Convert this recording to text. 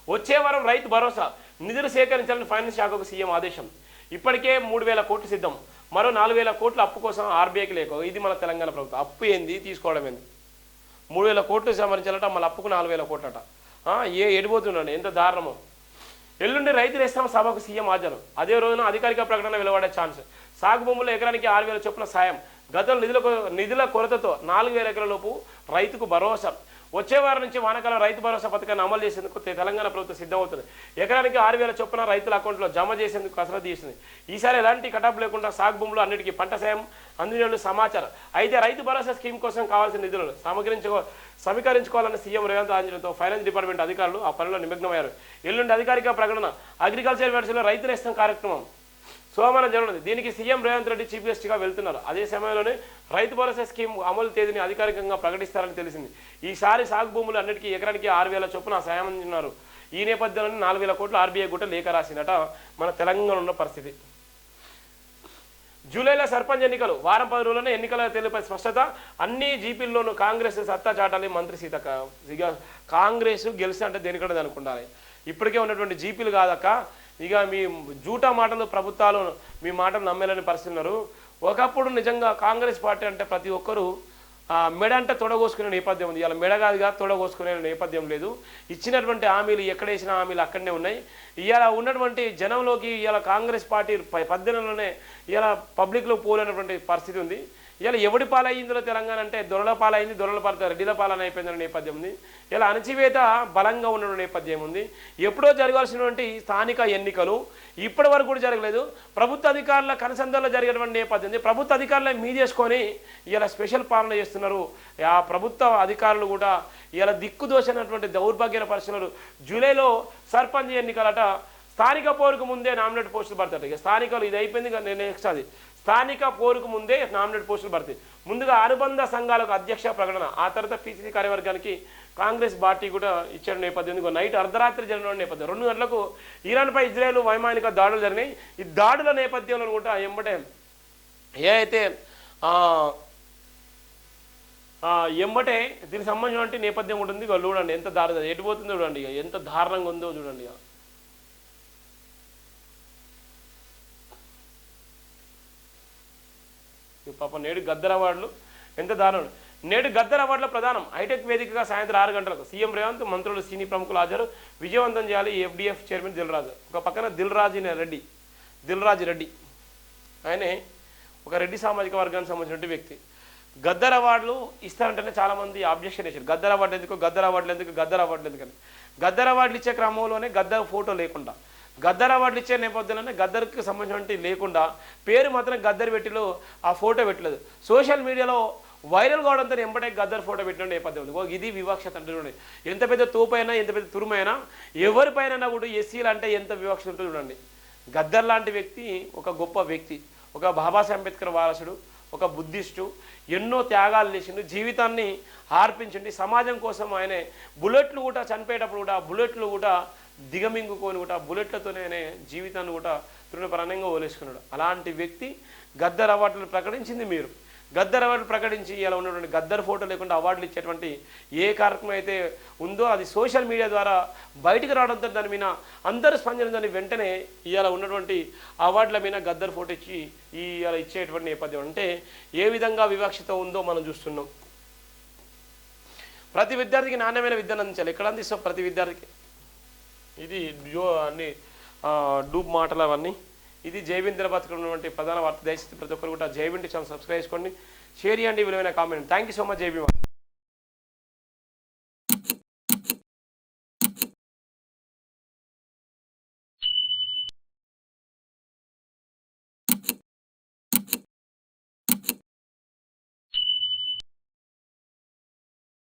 వచ్చే వారం రైతు భరోసా నిధులు సేకరించాలని ఫైనాన్స్ శాఖకు సీఎం ఆదేశం. ఇప్పటికే 3,000 కోట్లు సిద్ధం. మరో 4,000 కోట్ల అప్పు కోసం ఆర్బీఐకి లేక. ఇది మన తెలంగాణ ప్రభుత్వం. అప్పు ఏంది, తీసుకోవడం ఏంది? 3,000 కోట్లు సంబంధించాలట, మళ్ళీ అప్పుకు 4,000 కోట్లట. ఎడిపోతుండండి, ఎంత దారుణమో. ఎల్లుండి రైతు నేస్తం సభకు సీఎం హాజరు. అదే రోజున అధికారిక ప్రకటన వెలువడే ఛాన్స్. సాగు భూముల్లో ఎకరానికి 6,000 చొప్పున సాయం. గతంలో నిధుల కొరతతో 4,000 ఎకరాల లోపు రైతుకు భరోసా. వచ్చే వారం నుంచి వానాకాలం రైతు భరోసా పథకాన్ని అమలు చేసేందుకు తెలంగాణ ప్రభుత్వం సిద్ధమవుతుంది. ఎకరానికి 6,000 చొప్పున రైతుల అకౌంట్లో జమ చేసేందుకు కసరత్తు చేస్తుంది. ఈసారి ఎలాంటి కటాప్ లేకుండా సాగు భూములు అన్నిటికీ పంట సాయం అందినట్లు సమాచారం. అయితే రైతు భరోసా స్కీమ్ కోసం కావాల్సిన నిధులను సమీకరించుకోవాలని సీఎం రేవంత్ ఆంజనేయులతో ఫైనాన్స్ డిపార్ట్మెంట్ అధికారులు ఆ పనిలో నిమగ్నమయ్యారు. ఎల్లుండి అధికారిక ప్రకటన. అగ్రికల్చర్ యూనివర్సిటీలో రైతు నేస్తం కార్యక్రమం సోమవారం జరగనుంది. దీనికి సీఎం రేవంత్ రెడ్డి చీఫ్ గెస్ట్గా వెళ్తున్నారు. అదే సమయంలోనే రైతు భరోసా స్కీమ్ అమలు తేదీని అధికారికంగా ప్రకటిస్తారని తెలిసింది. ఈసారి సాగు భూములు అన్నిటికీ ఎకరానికి 6,000 చొప్పున సాయం అందిస్తున్నారు. ఈ నేపథ్యంలోనే 4,000 కోట్లు ఆర్బీఐ గుట్ట లేఖ రాసిందట. మన తెలంగాణ ఉన్న పరిస్థితి. జూలైలో సర్పంచ్ ఎన్నికలు. వారం 10 రోజుల్లోనే ఎన్నికల తేదీపై స్పష్టత. అన్ని జీపీల్లోనూ కాంగ్రెస్ సత్తా చాటాలి. మంత్రి సీతక్క. ఇక కాంగ్రెస్ గెలిచి అంటే దేనికంటే అనుకుంటారు. ఇప్పటికే ఉన్నటువంటి జీపీలు కాదక్క, ఇక మీ జూటా మాటలు ప్రభుత్వాలు మీ మాటలు నమ్మేలని పరిస్థితున్నారు. ఒకప్పుడు నిజంగా కాంగ్రెస్ పార్టీ అంటే ప్రతి ఒక్కరూ మెడ అంటే తొడగోసుకునే నేపథ్యం ఉంది. ఇలా మెడ కాదుగా తొడగోసుకునే నేపథ్యం లేదు. ఇచ్చినటువంటి హామీలు ఎక్కడేసిన హామీలు అక్కడనే ఉన్నాయి. ఇవాళ ఉన్నటువంటి జనంలోకి ఇవాళ కాంగ్రెస్ పార్టీ 10 నెలలోనే ఇవాళ పబ్లిక్లో పోలేనటువంటి పరిస్థితి ఉంది. ఇలా ఎవడి పాలయ్యిందో తెలంగాణ అంటే దొరల పాలైంది, దొరల పాలతో రెడ్డిల పాలన అయిపోయిందనే నేపథ్యం ఉంది. ఇలా అణచివేత బలంగా ఉన్న నేపథ్యం ఉంది. ఎప్పుడో జరగాల్సినటువంటి స్థానిక ఎన్నికలు ఇప్పటి వరకు కూడా జరగలేదు. ప్రభుత్వ అధికారుల కనసందర్లో జరిగేటువంటి నేపథ్యం ఉంది. ప్రభుత్వ అధికారులే మీదేసుకొని ఇలా స్పెషల్ పాలన చేస్తున్నారు. ఆ ప్రభుత్వ అధికారులు కూడా ఇలా దిక్కుదోసినటువంటి దౌర్భాగ్య పరిస్థితులు. జూలైలో సర్పంచ్ ఎన్నికలట. స్థానిక పోరుకు ముందే నామినేట్ పోస్టులు పడతాయి. ఇక స్థానికలు ఇది అయిపోయింది. నెక్స్ట్ అది స్థానిక పోరుకు ముందే నామినేట్ పోస్టులు పడతాయి. ముందుగా అనుబంధ సంఘాలకు అధ్యక్ష ప్రకటన. ఆ తర్వాత పీసీసీ కార్యవర్గానికి కాంగ్రెస్ పార్టీ కూడా ఇచ్చిన నేపథ్యం. నైట్ అర్ధరాత్రి జరిగిన నేపథ్యం. 2 గంటలకు ఇరాన్పై ఇజ్రాయెల్ వైమానిక దాడులు జరిగినాయి. ఈ దాడుల నేపథ్యంలో కూడా ఎంబటే ఎంబటే దీనికి సంబంధించిన నేపథ్యం ఉంటుంది. చూడండి ఎంత దారుణం, ఎటు పోతుందో చూడండి, ఎంత దారుణంగా ఉందో చూడండి. పాప నేడు గద్దర్ అవార్డులు ఎంత దారుణం. నేడు గద్దర్ అవార్డుల ప్రధానం. హైటెక్ వేదికగా సాయంత్రం 6 గంటలకు సీఎం రేవంత్, మంత్రులు, సినీ ప్రముఖులు హాజరు. విజయవంతం చేయాలి ఎఫ్డిఎఫ్ చైర్మన్ దిల్రాజు. ఒక పక్కన దిల్రాజు రెడ్డి ఆయనే ఒక రెడ్డి సామాజిక వర్గానికి సంబంధించిన వ్యక్తి. గద్దర్ అవార్డులు ఇస్తారంటేనే చాలామంది ఆబ్జెక్షన్ చేశారు. గద్దర్ అవార్డులు ఎందుకు, గద్దర్ అవార్డులు ఎందుకని. గద్దర్ అవార్డులు ఇచ్చే క్రమంలోనే గద్దర్ ఫోటో లేకుండా, గద్దర్ అవార్డులు ఇచ్చే నేపథ్యంలోనే గద్దర్కి సంబంధించినటువంటి లేకుండా పేరు మాత్రం గద్దర్ పెట్టిలో ఆ ఫోటో పెట్టలేదు. సోషల్ మీడియాలో వైరల్ కావడంతో ఎంబటే గద్దర్ ఫోటో పెట్టిన నేపథ్యం ఉంది. ఇది వివక్షత అంటే చూడండి. ఎంత పెద్ద తోపైనా, ఎంత పెద్ద తురుమైనా, ఎవరిపైన కూడా ఎస్సీలు అంటే ఎంత వివక్ష ఉంటుందో చూడండి. గద్దర్ లాంటి వ్యక్తి ఒక గొప్ప వ్యక్తి, ఒక బాబాసాహెబ్ అంబేద్కర్ వారసుడు, ఒక బుద్ధిస్టు. ఎన్నో త్యాగాలు చేసిండు, జీవితాన్ని అర్పించండి సమాజం కోసం. ఆయన బుల్లెట్లు కూడా చనిపోయేటప్పుడు కూడా బుల్లెట్లు కూడా దిగమింగుకొని కూడా బుల్లెట్లతోనే జీవితాన్ని కూడా తృణప్రాణంగా వదిలేసుకున్నాడు. అలాంటి వ్యక్తి గద్దర్ అవార్డులు ప్రకటించింది మీరు. గద్దర్ అవార్డులు ప్రకటించి ఇలా ఉన్నటువంటి గద్దర్ ఫోటో లేకుండా అవార్డులు ఇచ్చేటువంటి ఏ కార్యక్రమం అయితే ఉందో అది సోషల్ మీడియా ద్వారా బయటకు రావడంతో దాని మీద అందరూ స్పందించని వెంటనే ఇవాళ ఉన్నటువంటి అవార్డుల మీద గద్దర్ ఫోటో ఇచ్చి ఇలా ఇచ్చేటువంటి నేపథ్యం అంటే ఏ విధంగా వివక్షత ఉందో మనం చూస్తున్నాం. ప్రతి విద్యార్థికి నాణ్యమైన విద్యను అందించాలి. ఎక్కడ అందిస్తాం ప్రతి విద్యార్థికి? ఇది అన్ని డూబ్ మాటలు అవన్నీ. ఇది జైవిన్ దినపత్రికలో ఉన్నటువంటి ప్రధాన వార్త. దయచేసి ప్రతి ఒక్కరు కూడా జైవిన్ ఛానల్ సబ్స్క్రైబ్ చేసుకోండి, షేర్ చేయండి, విలువైన comment. Thank you so much Jai Bhim.